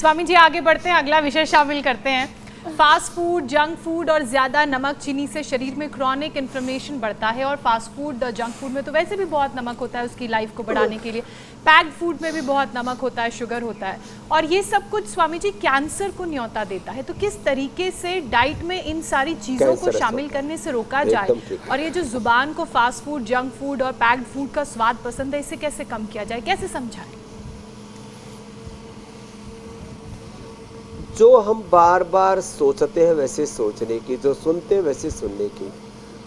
स्वामी जी आगे बढ़ते हैं, अगला विषय शामिल करते हैं। फास्ट फूड, जंक फूड और ज़्यादा नमक चीनी से शरीर में क्रॉनिक इन्फ्लेमेशन बढ़ता है। और फास्ट फूड, जंक फूड में तो वैसे भी बहुत नमक होता है उसकी लाइफ को बढ़ाने के लिए। पैक्ड फूड में भी बहुत नमक होता है, शुगर होता है, और ये सब कुछ स्वामी जी कैंसर को न्योता देता है। तो किस तरीके से डाइट में इन सारी चीज़ों को शामिल करने से रोका जाए, और ये जो जुबान को फास्ट फूड, जंक फूड और पैक्ड फूड का स्वाद पसंद है, इसे कैसे कम किया जाए, कैसे समझाएं? जो हम बार बार सोचते हैं वैसे सोचने की, जो सुनते हैं वैसे सुनने की।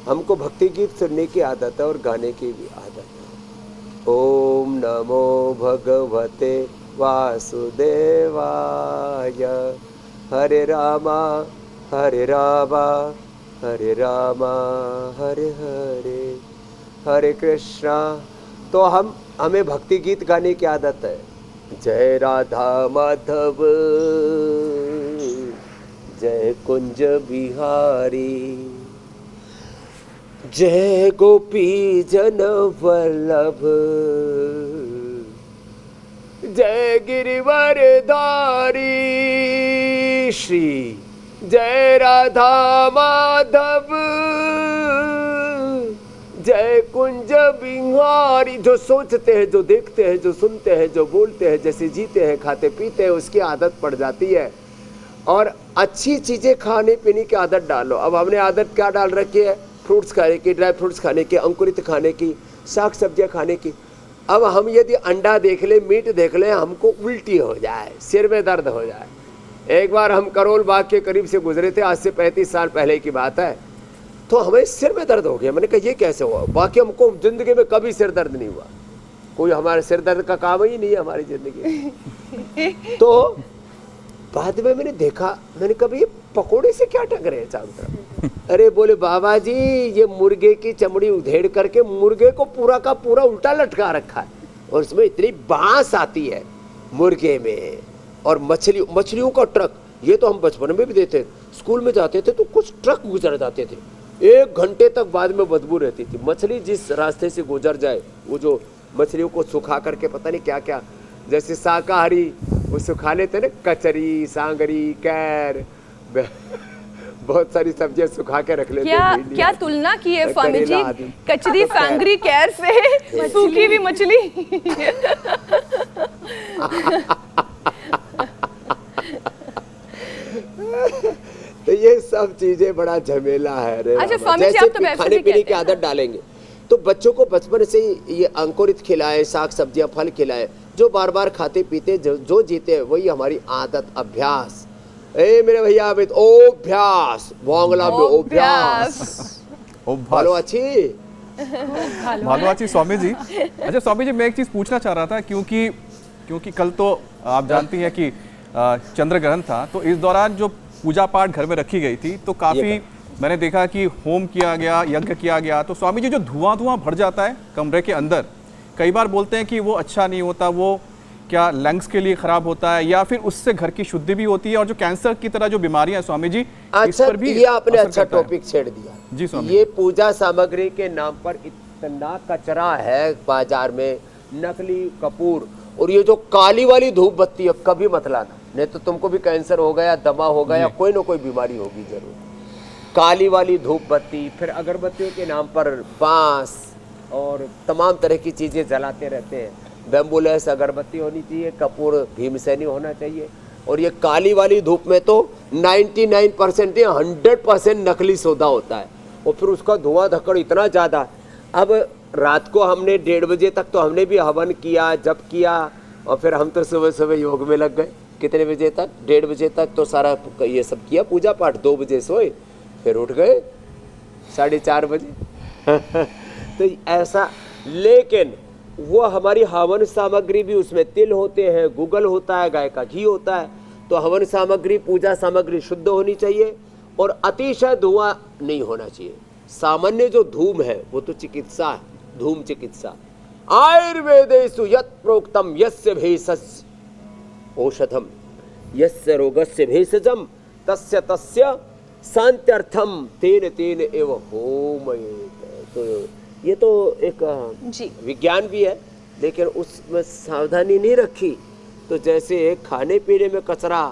हमको भक्ति गीत सुनने की आदत है और गाने की भी आदत है। ओम नमो भगवते वासुदेवाय, हरे रामा हरे रामा हरे रामा हरे हरे, हरे कृष्णा। तो हमें भक्ति गीत गाने की आदत है। जय राधा माधव, जय कुंज बिहारी, जय गोपी जन वल्लभ, जय गिरिवर धारी श्री, जय राधा माधव, जय कुंज बिहारी। जो सोचते हैं, जो देखते हैं, जो सुनते हैं, जो बोलते हैं, जैसे जीते हैं, खाते पीते हैं, उसकी आदत पड़ जाती है। और अच्छी चीज़ें खाने पीने की आदत डालो। अब हमने आदत क्या डाल रखी है? फ्रूट्स खाने की, ड्राई फ्रूट्स खाने की, अंकुरित खाने की, साग सब्जियां खाने की। अब हम यदि अंडा देख लें, मीट देख लें, हमको उल्टी हो जाए, सिर में दर्द हो जाए। एक बार हम करोल बाग के करीब से गुजरे थे, आज से 35 साल पहले की बात है। तो हमें सिर में दर्द हो गया। मैंने कहा ये कैसे हुआ? बाकी हमको जिंदगी में कभी सिर दर्द नहीं हुआ, कोई हमारे सिर दर्द का काम ही नहीं है हमारी जिंदगी में। तो बाद में मैंने देखा, मैंने कहा ये पकोड़े से क्या टकरे हैं चारों तरफ? अरे बोले बाबा जी, ये मुर्गे की चमड़ी उधेड़ करके मुर्गे को पूरा का पूरा उल्टा लटका रखा है, और इसमें इतनी बांस आती है मुर्गे में। और मछलियों का ट्रक, ये तो हम बचपन में भी देते, स्कूल में जाते थे तो कुछ ट्रक गुजर जाते थे, 1 घंटे तक बाद में बदबू रहती थी। मछली जिस रास्ते से गुजर जाए, वो जो मछलियों को सुखा करके पता नहीं क्या क्या, जैसे शाकाहारी वो सुखा लेते ना, कचरी, सांगरी, कैर, बहुत सारी सब्जियां सुखा के रख लेते हैं। क्या तुलना की है स्वामी जी कचरी, सांगरी, कैर से सूखी हुई मछली। तो ये सब चीजें बड़ा झमेला है। अच्छा स्वामी जी, आप तो खाने पीने की आदत डालेंगे तो बच्चों को बचपन से ही ये अंकुरित खिलाएं, साग सब्जियां, फल खिलाएं, जो बार बार खाते पीते, जो जीते वही हमारी आदत, अभ्यास। ए मेरे भैया, ओभ्यास, बांग्ला में ओभ्यास बोलो अच्छी भालो अच्छी स्वामी जी। अच्छा स्वामी जी, मैं एक चीज पूछना चाह रहा था, क्योंकि कल तो आप जानती हैं कि चंद्र ग्रहण था, तो इस दौरान जो पूजा पाठ घर में रखी गई थी तो काफी मैंने देखा कि होम किया गया, यज्ञ किया गया। तो स्वामी जी, जो धुआं भर जाता है कमरे के अंदर, कई बार बोलते हैं कि वो अच्छा नहीं होता, वो क्या लंग्स के लिए खराब होता है, या फिर उससे घर की शुद्धि भी होती है, और जो कैंसर की तरह जो बीमारियां हैं स्वामी जी, इस पर भी ये आपने अच्छा टॉपिक छेड़ दिया जी स्वामी। ये पूजा सामग्री के नाम पर इतना कचरा है बाजार में, नकली कपूर, और ये जो काली वाली धूप बत्ती है कभी मत लाना, नहीं तो तुमको भी कैंसर हो गया, दमा हो गया, कोई ना कोई बीमारी होगी जरूर। काली वाली धूप बत्ती, फिर अगरबत्तियों के नाम पर बांस और तमाम तरह की चीज़ें जलाते रहते हैं। बैम्बुलेस अगरबत्ती होनी चाहिए, कपूर भीमसेनी होना चाहिए। और ये काली वाली धूप में तो 99% या 100% नकली सौदा होता है, और फिर उसका धुआं धक्कड़ इतना ज़्यादा। अब रात को हमने 1:30 बजे तक तो हमने भी हवन किया, जप किया, और फिर हम तो सुबह सुबह योग में लग गए। कितने बजे तक? 1:30 बजे तक तो सारा ये सब किया, पूजा पाठ। 2 बजे सोए, फिर उठ गए 4:30 बजे। तो ऐसा, लेकिन वो हमारी हवन सामग्री भी, उसमें तिल होते हैं, गुगल होता है, गाय का घी होता है। तो हवन सामग्री, पूजा सामग्री शुद्ध होनी चाहिए, और अतिशय धुआं नहीं होना चाहिए। सामान्य जो धूम है वो तो चिकित्सा है, धूम चिकित्सा। आयुर्वेदेषु यत् प्रोक्तम यस्य भेषज औषधम यस्य रोगस्य भेषजम तस्य तस्य शांत्यर्थम तेन तेन एव होमयेत। तो ये तो एक विज्ञान भी है, लेकिन उसमें सावधानी नहीं रखी तो जैसे खाने पीने में कचरा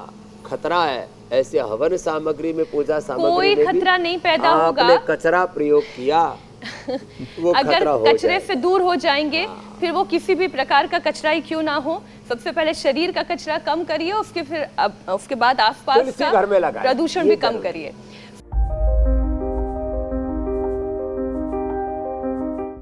खतरा है, ऐसे हवन सामग्री में, पूजा सामग्री कोई में खतरा नहीं पैदा होगा। आपने कचरा प्रयोग किया, वो अगर खतरा हो कचरे जाएगा। से दूर हो जाएंगे, फिर वो किसी भी प्रकार का कचरा ही क्यों ना हो, सबसे पहले शरीर का कचरा कम करिए, उसके बाद आसपास तुलसी घर में का लगाएं, प्रदूषण ये भी कम जरूर। करिए।